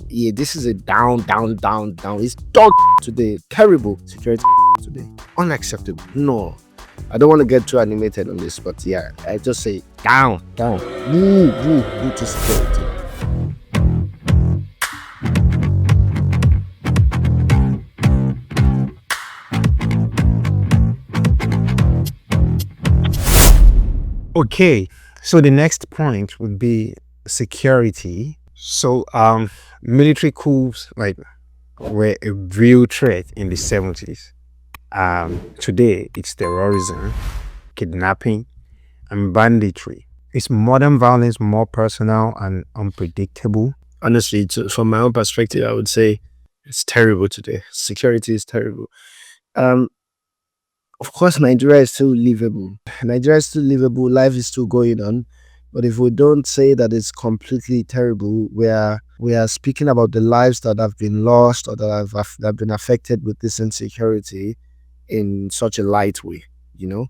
Yeah, this is a down, down, down, down. It's dog today. Terrible security today. Unacceptable. No. I don't want to get too animated on this, but yeah, I just say down, down. Woo, woo, woo to security. Okay, so the next point would be security. So, military coups were a real threat in the 70s. Today it's terrorism, kidnapping, and banditry. Is modern violence more personal and unpredictable? Honestly, from my own perspective, I would say it's terrible today. Security is terrible. Um, of course, Nigeria is still livable. Nigeria is still livable. Life is still going on. But if we don't say that it's completely terrible, we are speaking about the lives that have been lost or that have been affected with this insecurity in such a light way. You know,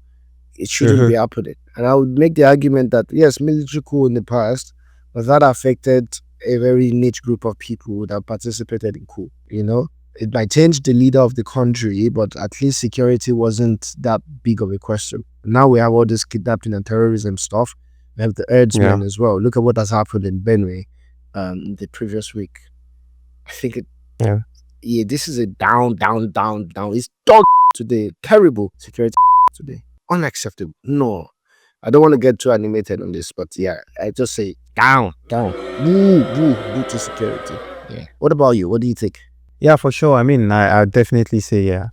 it shouldn't be happening. And I would make the argument that yes, military coup in the past, but that affected a very niche group of people that participated in coup. It might change the leader of the country, but at least security wasn't that big of a question. Now we have all this kidnapping and terrorism stuff. We have the herdsmen Yeah. as well. Look at what has happened in Benue the previous week. I think Yeah. yeah, this is a down, down, down, down. It's dog today. Terrible security today. Unacceptable. No. I don't want to get too animated on this, but yeah, I just say down, down. Woo, woo, woo to security. Yeah. What about you? What do you think? Yeah, for sure. I mean, I'd definitely say, yeah,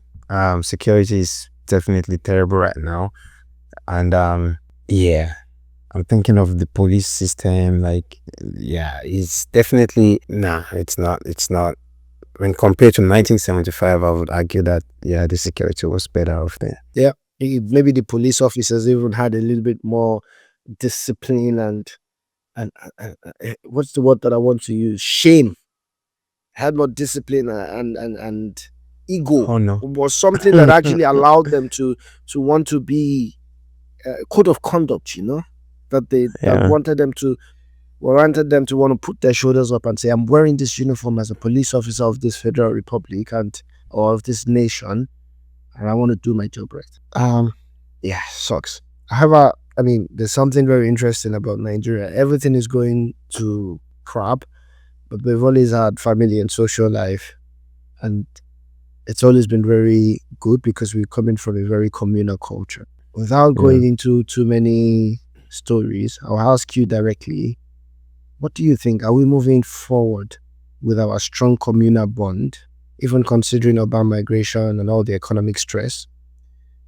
security is definitely terrible right now. And yeah, I'm thinking of the police system. Like, yeah, it's definitely, nah, it's not. It's not. When compared to 1975, I would argue that, yeah, the security was better off there. Yeah. Maybe the police officers even had a little bit more discipline and what's the word that I want to use? Shame. Had more discipline and ego. Oh, no. Was something that actually allowed them to want to be a code of conduct, that Yeah. wanted them to want to put their shoulders up and say, I'm wearing this uniform as a police officer of this federal republic or of this nation, and I want to do my job right. Yeah, sucks. However, I mean, there's something very interesting about Nigeria. Everything is going to crap, but we've always had family and social life, and it's always been very good because we're coming from a very communal culture. Without going into too many stories, I'll ask you directly, what do you think? Are we moving forward with our strong communal bond, even considering urban migration and all the economic stress?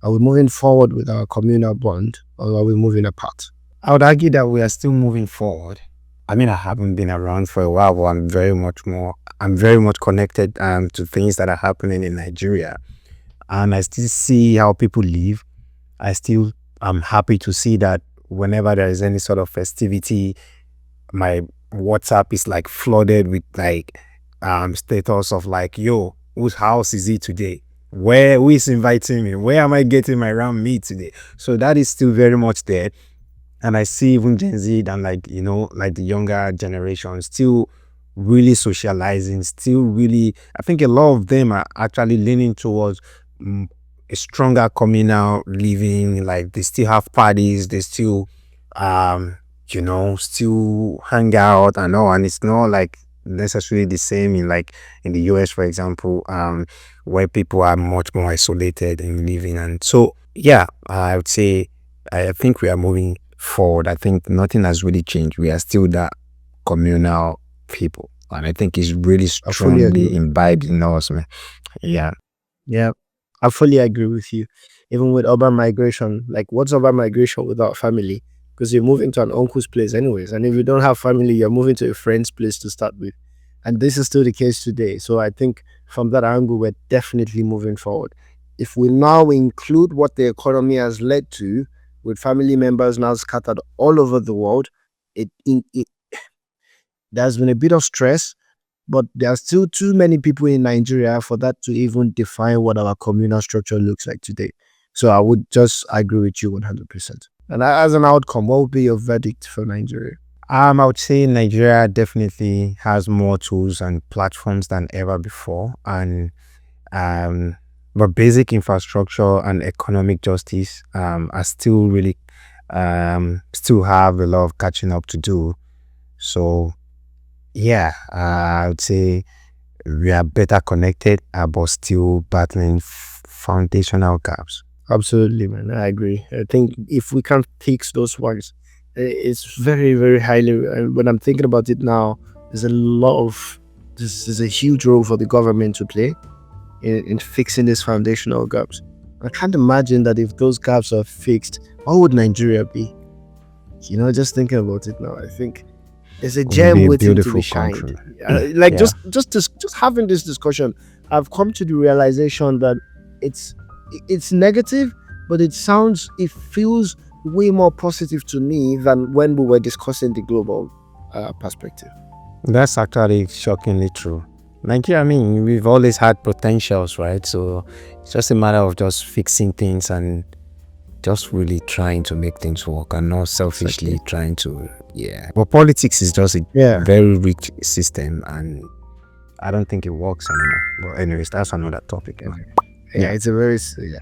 Are we moving forward with our communal bond, or are we moving apart? I would argue that we are still moving forward. I mean, I haven't been around for a while, but I'm very much connected to things that are happening in Nigeria. And I still see how people live. I'm happy to see that whenever there is any sort of festivity, my WhatsApp is like flooded with like status of like, yo, whose house is it today? Who is inviting me? Where am I getting my round meat today? So that is still very much there. And I see even Gen Z and like the younger generation still really socializing, still really, I think a lot of them are actually leaning towards a stronger communal living. Like they still have parties, they still still hang out and all, and it's not like necessarily the same in the US, for example, where people are much more isolated and living. And so yeah, I would say I think we are moving forward. I think nothing has really changed. We are still that communal people, and I think it's really strongly imbibed in us, man. Yeah. Yeah, I fully agree with you. Even with urban migration, like what's urban migration without family? Because you're moving to an uncle's place anyways, and if you don't have family, you're moving to a friend's place to start with. And this is still the case today. So I think from that angle, we're definitely moving forward. If we now include what the economy has led to, with family members now scattered all over the world, there's been a bit of stress, but there are still too many people in Nigeria for that to even define what our communal structure looks like today. So I would just agree with you 100%. And as an outcome, what would be your verdict for Nigeria? I would say Nigeria definitely has more tools and platforms than ever before, and um, but basic infrastructure and economic justice are still really still have a lot of catching up to do. So yeah, I would say we are better connected, but still battling foundational gaps. Absolutely, man. I agree. I think if we can fix those ones, it's very, very highly. When I'm thinking about it now, there's a lot of this is a huge role for the government to play in fixing these foundational gaps. I can't imagine that if those gaps are fixed, what would Nigeria be? Just thinking about it now, I think there's a It will gem be a waiting to be beautiful shined. country. Like Yeah. just having this discussion, I've come to the realization that it's it's negative, but it feels way more positive to me than when we were discussing the global perspective. That's actually shockingly true. Nigeria, I mean, we've always had potentials, right? So it's just a matter of just fixing things and just really trying to make things work and not selfishly Exactly. trying to, yeah. But politics is just a Yeah. very rich system and I don't think it works anymore. But anyways, that's another topic, man. Yeah, Yeah. it's a very yeah.